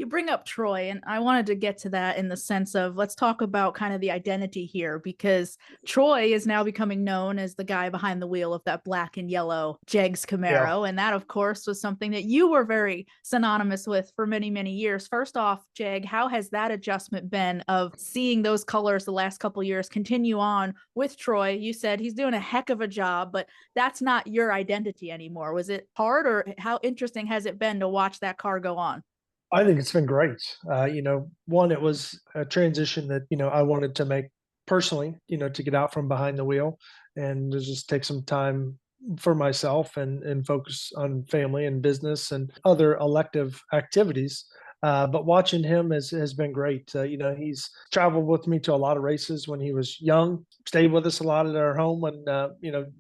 You bring up Troy, and I wanted to get to that in the sense of let's talk about kind of the identity here because Troy is now becoming known as the guy behind the wheel of that black and yellow Jegs Yeah. Camaro. And that, of course, was something that you were very synonymous with for many, many years. First off, Jeg, how has that adjustment been of seeing those colors the last couple years continue on with Troy? You said he's doing a heck of a job, but that's not your identity anymore. Was it hard, or how interesting has it been to watch that car go on? I think it's been great. One, it was a transition that, I wanted to make personally, to get out from behind the wheel and to just take some time for myself and focus on family and business and other elective activities. But watching him has been great. He's traveled with me to a lot of races when he was young, stayed with us a lot at our home. And,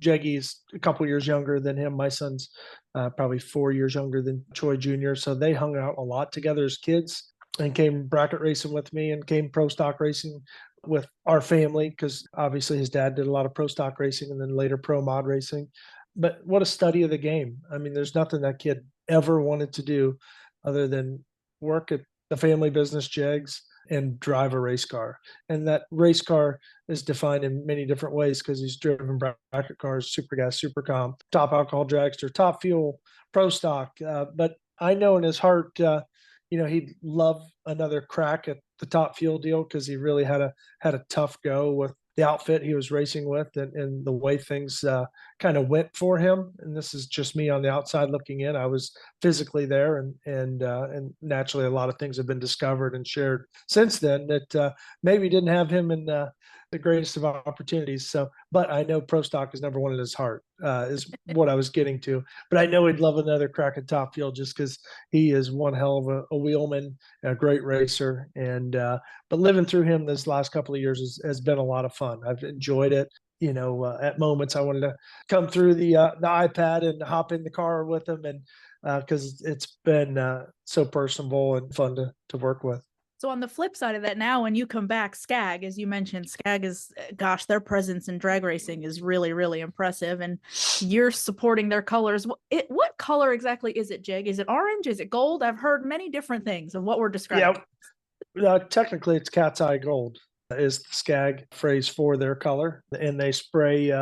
Jeggy's a couple years younger than him. My son's probably 4 years younger than Troy Jr. So they hung out a lot together as kids and came bracket racing with me and came pro stock racing with our family because obviously his dad did a lot of pro stock racing and then later pro mod racing. But what a study of the game. I mean, there's nothing that kid ever wanted to do other than work at the family business Jegs and drive a race car. And that race car is defined in many different ways because he's driven bracket cars, super gas, super calm, top alcohol dragster, top fuel, pro stock. But I know in his heart, he'd love another crack at the top fuel deal because he really had a tough go with the outfit he was racing with and the way things kind of went for him. And this is just me on the outside looking in. I was physically there, and naturally, a lot of things have been discovered and shared since then that maybe didn't have him in the greatest of opportunities. So, but I know pro stock is number one in his heart, is what I was getting to. But I know he'd love another crack at top fuel just because he is one hell of a wheelman, a great racer, and but living through him this last couple of years has been a lot of fun. I've enjoyed it. At moments I wanted to come through the iPad and hop in the car with him, and because it's been so personable and fun to work with. So on the flip side of that, now when you come back, SCAG, as you mentioned, SCAG is, gosh, their presence in drag racing is really, really impressive, and you're supporting their colors. What color exactly is it, Jeg? Is it orange? Is it gold? I've heard many different things of what we're describing. Yeah, technically it's cat's eye gold is the SCAG phrase for their color, and they spray.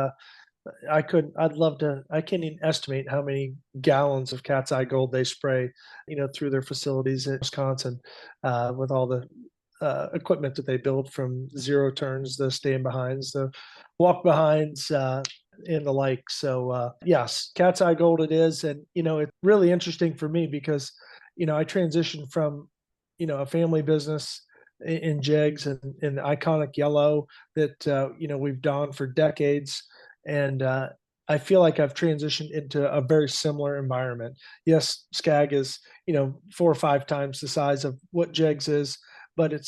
I'd love to. I can't even estimate how many gallons of cat's eye gold they spray, through their facilities in Wisconsin, with all the equipment that they build from zero turns, the stand behinds, the walk behinds, and the like. So yes, cat's eye gold it is, and it's really interesting for me because I transitioned from a family business in Jegs and the iconic yellow that we've donned for decades, and I feel like I've transitioned into a very similar environment. Yes, SCAG is 4 or 5 times the size of what Jegs is, but it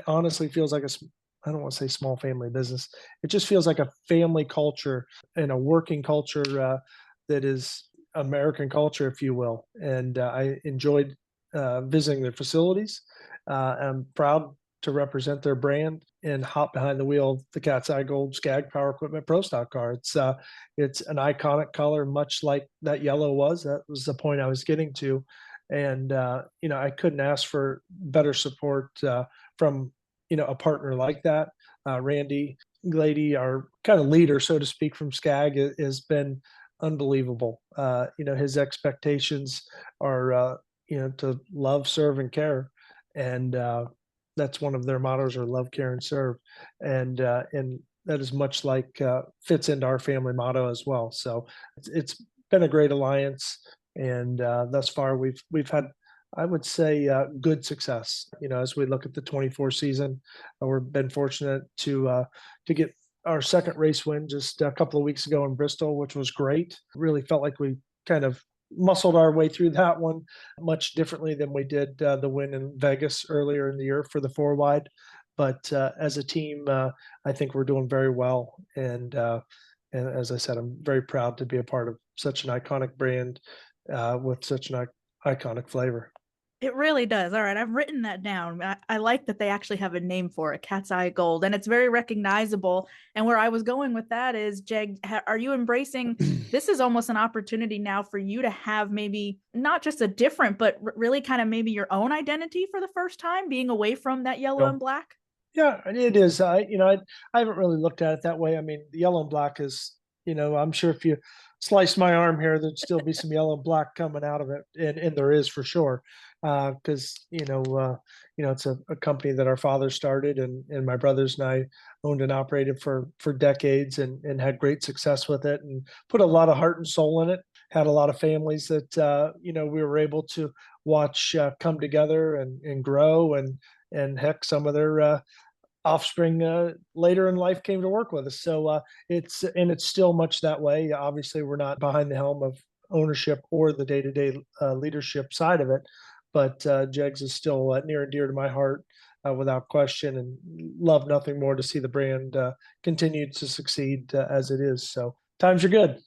honestly feels like I don't want to say small family business. It just feels like a family culture and a working culture that is American culture, if you will. And I enjoyed visiting their facilities. I'm proud to represent their brand and hop behind the wheel of the Cat's Eye Gold SCAG Power Equipment Pro Stock car. It's an iconic color, much like that yellow was. That was the point I was getting to, and I couldn't ask for better support from a partner like that. Randy Glady, our kind of leader, so to speak, from SCAG, has been unbelievable. His expectations are to love, serve, and care, and that's one of their mottos: are love, care, and serve, and that is much like fits into our family motto as well. So it's been a great alliance, and thus far we've had, I would say, good success. As we look at the 24 season, we've been fortunate to get our second race win just a couple of weeks ago in Bristol, which was great. Really felt like we kind of muscled our way through that one much differently than we did the win in Vegas earlier in the year for the four wide. But as a team, I think we're doing very well. And as I said, I'm very proud to be a part of such an iconic brand with such an iconic flavor. It really does. All right, I've written that down. I like that they actually have a name for it, Cat's Eye Gold, and it's very recognizable. And where I was going with that is, Jeg, are you embracing this is almost an opportunity now for you to have maybe not just a different, but really kind of maybe your own identity for the first time, being away from that yellow and black? Yeah, it is. I haven't really looked at it that way. I mean, the yellow and black is, I'm sure if you slice my arm here, there'd still be some yellow and black coming out of it, and there is for sure, because it's a company that our father started, and my brothers and I owned and operated for decades, and had great success with it, and put a lot of heart and soul in it. Had a lot of families that we were able to watch come together and grow, and heck, some of their offspring later in life came to work with us. So it's still much that way. Obviously, we're not behind the helm of ownership or the day-to-day leadership side of it, but Jegs is still near and dear to my heart without question, and love nothing more to see the brand continue to succeed as it is. So times are good.